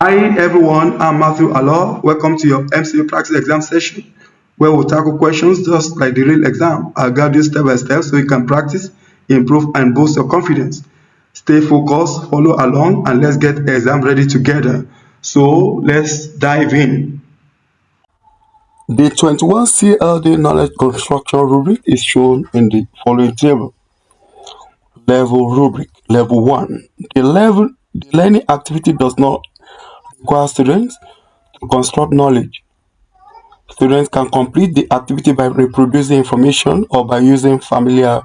Hi everyone, I'm Matthew Alor. Welcome to your MCE practice exam session where we'll tackle questions just like the real exam. I'll guide you step by step so you can practice, improve, and boost your confidence. Stay focused, follow along, and let's get the exam ready together. So let's dive in. The 21 CLD knowledge construction rubric is shown in the following table. Level rubric, level 1. The learning activity does not require students to construct knowledge. Students can complete the activity by reproducing information or by using familiar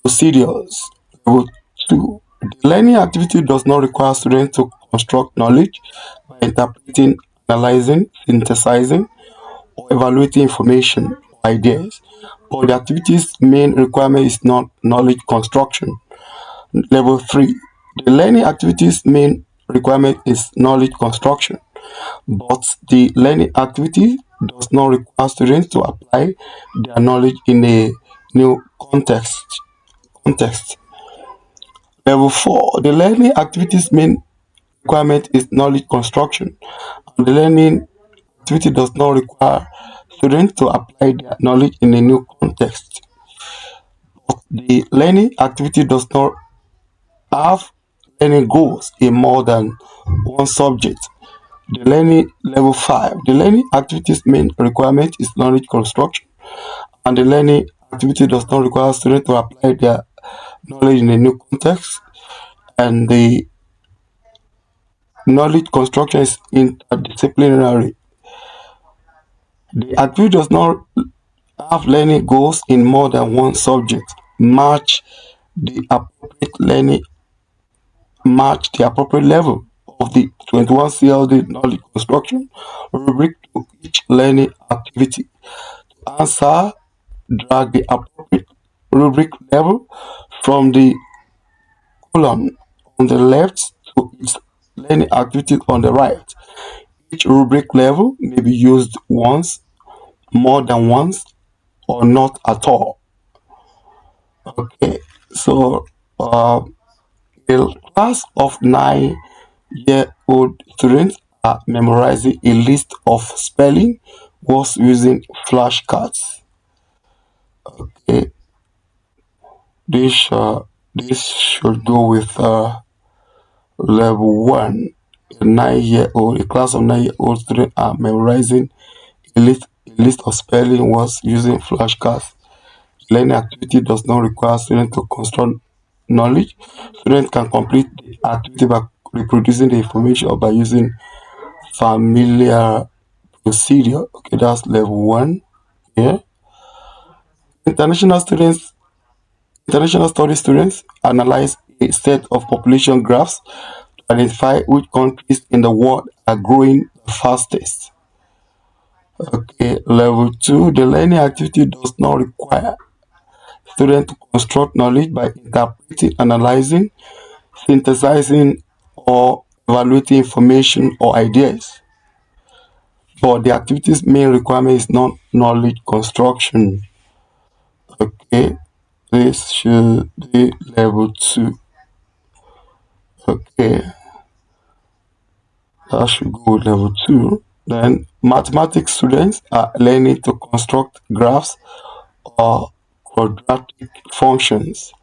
procedures. Level 2. The learning activity does not require students to construct knowledge by interpreting, analyzing, synthesizing, or evaluating information or ideas. But the activity's main requirement is not knowledge construction. Level 3. The learning activity's main requirement is knowledge construction, but the learning activity does not require students to apply their knowledge in a new context. Level 4. The learning activity's main requirement is knowledge construction, and the learning activity does not require students to apply their knowledge in a new context. The learning activity does not have learning goals in more than one subject. The learning level 5. The learning activity's main requirement is knowledge construction, and the learning activity does not require students to apply their knowledge in a new context. And the knowledge construction is interdisciplinary. The activity does not have learning goals in more than one subject. The appropriate learning match the appropriate level of the 21 CLD knowledge construction rubric to each learning activity. To answer, drag the appropriate rubric level from the column on the left to its learning activity on the right. Each rubric level may be used once, more than once, or not at all. Okay, so uh, a class of 9-year-old students are memorizing a list of spelling words using flashcards. Okay, this uh, this should go with level one. A class of 9-year-old students are memorizing a list of spelling words using flashcards. Learning activity does not require students to construct knowledge. Students can complete the activity by reproducing the information or by using familiar procedure. Okay, that's level one. Yeah. International students, international study students analyze a set of population graphs to identify which countries in the world are growing the fastest. Okay, level two, the learning activity does not require students to construct knowledge by interpreting, analyzing, synthesizing, or evaluating information or ideas. But the activity's main requirement is not knowledge construction. Okay, this should be level 2. Okay, that should go with level 2. Then mathematics students are learning to construct graphs or quadratic functions.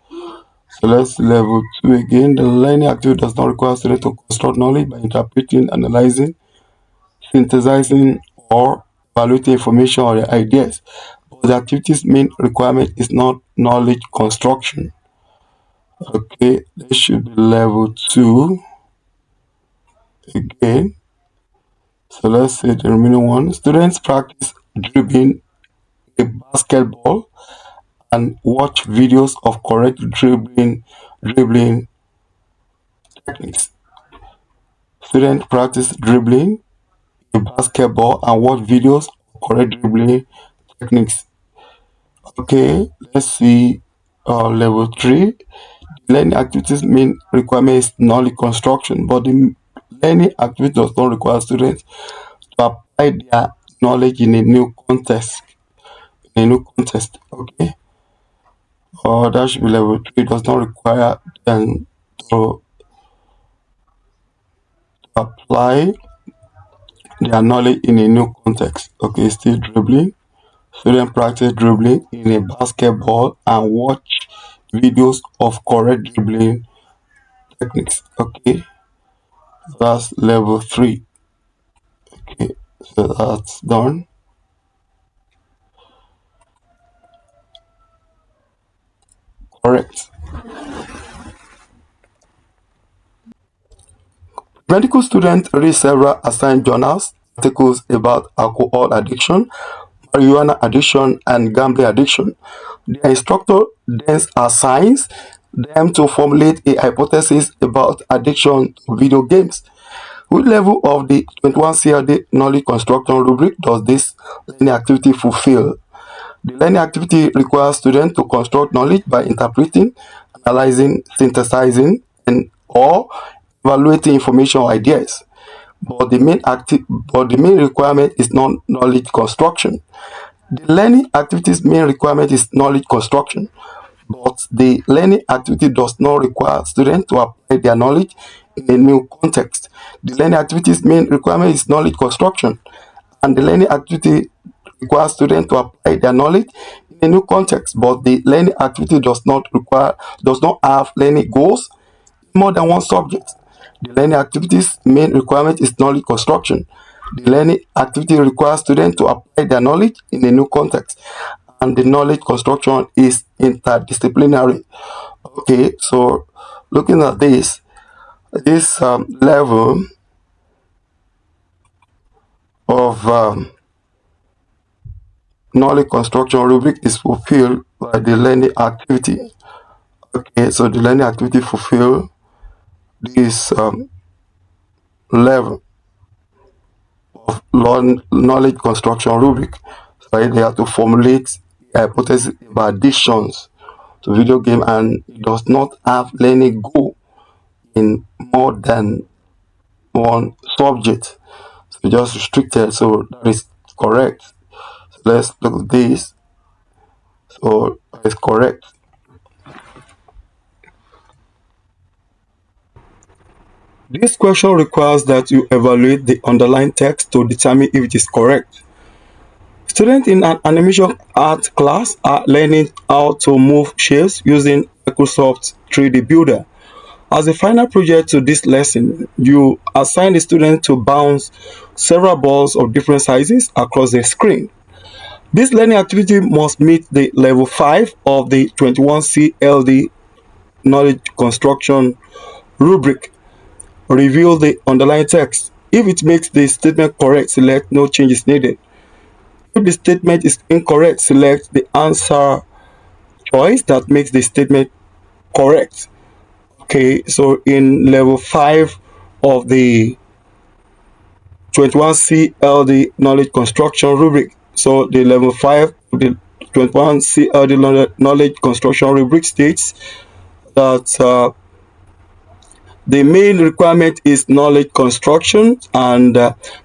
So let's level 2 again. The learning activity does not require students to construct knowledge by interpreting, analyzing, synthesizing, or evaluating information or ideas. But the activity's main requirement is not knowledge construction. Okay, this should be level 2 again. So let's say the remaining one. Students practice dribbling a basketball and watch videos of correct dribbling techniques. Students practice dribbling a basketball and watch videos of correct dribbling techniques. Okay, let's see level 3. Learning activities main requirement is knowledge construction, but the learning activity does not require students to apply their knowledge in a new context. Okay. Or that should be level 3. It does not require them to apply their knowledge in a new context. Okay, still dribbling. Students practice dribbling in a basketball and watch videos of correct dribbling techniques. Okay, that's level 3. Okay, so that's done. Correct. Medical students read several assigned journals, articles about alcohol addiction, marijuana addiction, and gambling addiction. The instructor then assigns them to formulate a hypothesis about addiction to video games. Which level of the 21 CLD knowledge construction rubric does this learning activity fulfill? The learning activity requires students to construct knowledge by interpreting, analyzing, synthesizing, and or evaluating information or ideas. But the main requirement is not knowledge construction. The learning activity's main requirement is knowledge construction, but the learning activity does not require students to apply their knowledge in a new context. The learning activity's main requirement is knowledge construction, and the learning activity requires students to apply their knowledge in a new context, but the learning activity does not have learning goals in more than one subject. The learning activity's main requirement is knowledge construction. The learning activity requires students to apply their knowledge in a new context, and the knowledge construction is interdisciplinary. Okay, so looking at this level of knowledge construction rubric is fulfilled by the learning activity. Okay, so the learning activity fulfill this level of knowledge construction rubric. So they have to formulate a hypothesis about addictions to video game, and it does not have learning goal in more than one subject. So just restricted. So that is correct. So let's look at this. So that is correct. This question requires that you evaluate the underlying text to determine if it is correct. Students in an animation art class are learning how to move shapes using Microsoft 3D Builder. As a final project to this lesson, you assign the student to bounce several balls of different sizes across the screen. This learning activity must meet the level 5 of the 21C LD knowledge construction rubric. Review the underlying text. If it makes the statement correct, select no changes needed. If the statement is incorrect, select the answer choice that makes the statement correct. Okay, so in level 5 of the 21C LD knowledge construction rubric, so the level 5 of the 21C LD knowledge construction rubric states that the main requirement is knowledge construction, and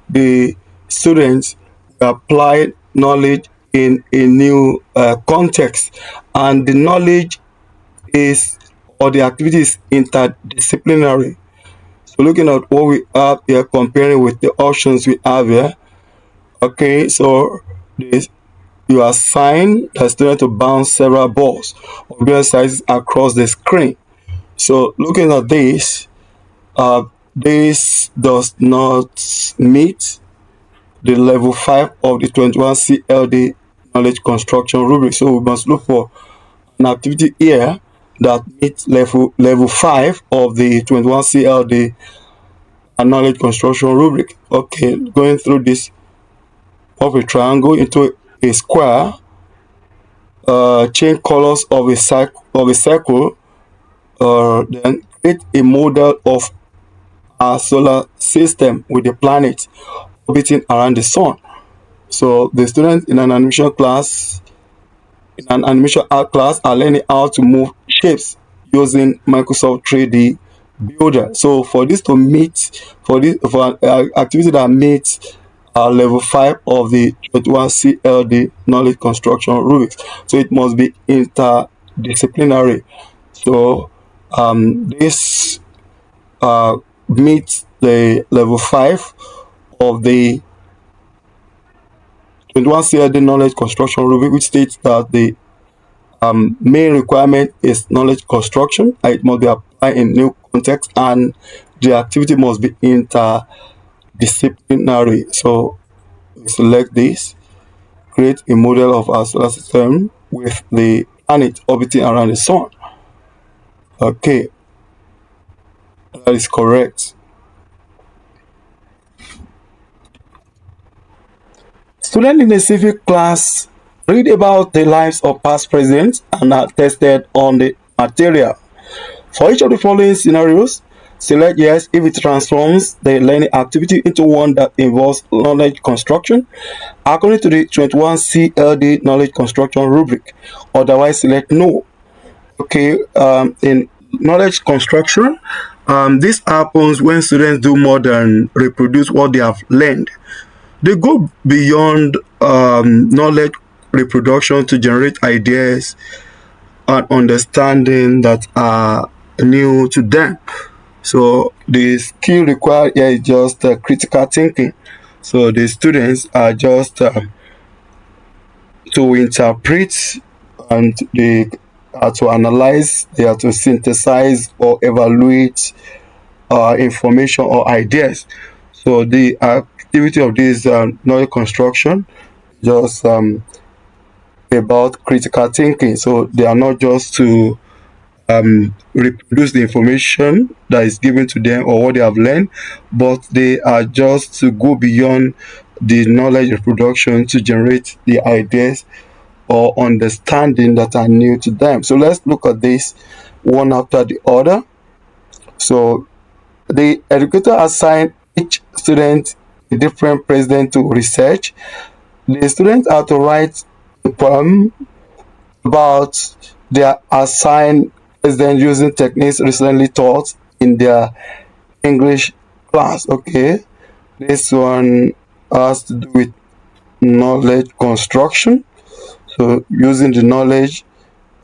the students apply knowledge in a new context, and the knowledge is or the activity is interdisciplinary. So looking at what we have here, comparing with the options we have here. Okay, so this, you assign the student to bounce several balls of different sizes across the screen. So looking at this does not meet the level 5 of the 21 CLD knowledge construction rubric. So we must look for an activity here that meets level 5 of the 21 CLD knowledge construction rubric. Okay, going through this of a triangle into a square, change colors of a circle, then create a model of our solar system with the planet orbiting around the sun. So the students in an animation art class are learning how to move shapes using Microsoft 3D Builder. So for this to meet, for an activity that meets level 5 of the 21 CLD knowledge construction rubrics, so it must be interdisciplinary. So this meet the level 5 of the 21 CLD knowledge construction rubric, which states that the main requirement is knowledge construction, and it must be applied in new context, and the activity must be interdisciplinary. So select this, create a model of our solar system with the planet orbiting around the sun. Okay, that is correct. Students in a civic class read about the lives of past presidents and are tested on the material. For each of the following scenarios, select yes if it transforms the learning activity into one that involves knowledge construction according to the 21 CLD knowledge construction rubric. Otherwise, select no. Okay, in knowledge construction, this happens when students do more than reproduce what they have learned. They go beyond knowledge reproduction to generate ideas and understanding that are new to them. So the skill required here is just critical thinking. So the students are just to interpret, and they are to analyze, they are to synthesize or evaluate information or ideas. So the activity of this knowledge construction just about critical thinking. So they are not just to reproduce the information that is given to them or what they have learned, but they are just to go beyond the knowledge reproduction to generate the ideas or understanding that are new to them. So let's look at this one after the other. So the educator assigned each student a different president to research. The students are to write a poem about their assigned president using techniques recently taught in their English class. Okay, this one has to do with knowledge construction. So using the knowledge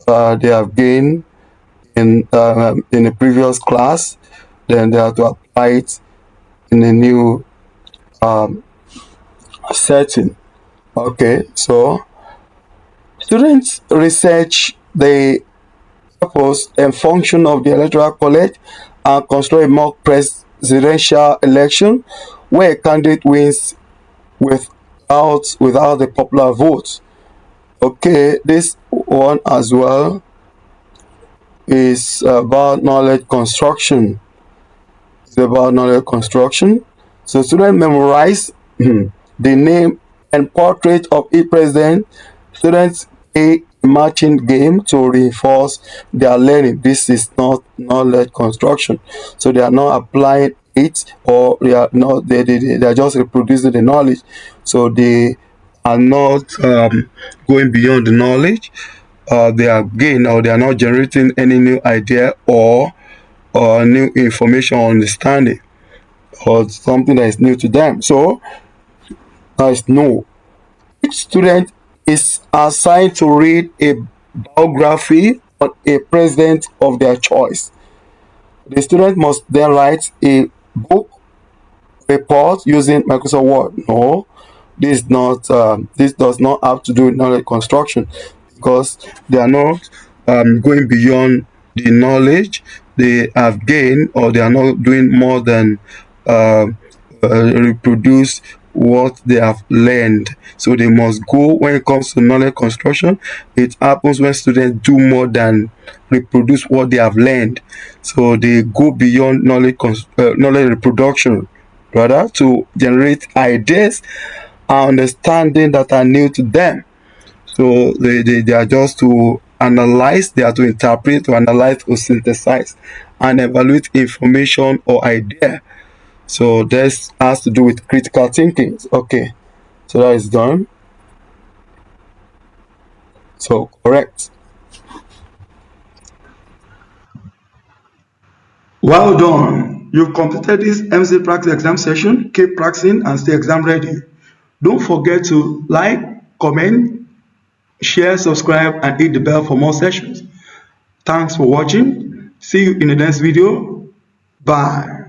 they have gained in a previous class, then they have to apply it in a new um, setting. Okay, so students research the purpose and function of the electoral college and construct a mock presidential election where a candidate wins without the popular vote. Okay, this one as well is about knowledge construction. It's about knowledge construction. So students memorize the name and portrait of each president. Students play a matching game to reinforce their learning. This is not knowledge construction. So they are not applying it, or they are not they are just reproducing the knowledge. So they are not going beyond the knowledge. They are gain, or they are not generating any new idea or new information or understanding or something that is new to them. So that is no. Each student is assigned to read a biography on a president of their choice. The student must then write a book report using Microsoft Word. No, this does not have to do with knowledge construction, because they are not going beyond the knowledge they have gained, or they are not doing more than uh, reproduce what they have learned. So they must go, when it comes to knowledge construction, it happens when students do more than reproduce what they have learned. So they go beyond knowledge reproduction, rather, to generate ideas and understanding that are new to them. So they are just to analyze, they are to interpret, to analyze, to synthesize, and evaluate information or idea. So this has to do with critical thinking. Okay, so that is done. So correct. Well done. You've completed this MC practice exam session. Keep practicing and stay exam ready. Don't forget to like, comment, share, subscribe, and hit the bell for more sessions. Thanks for watching. See you in the next video. Bye.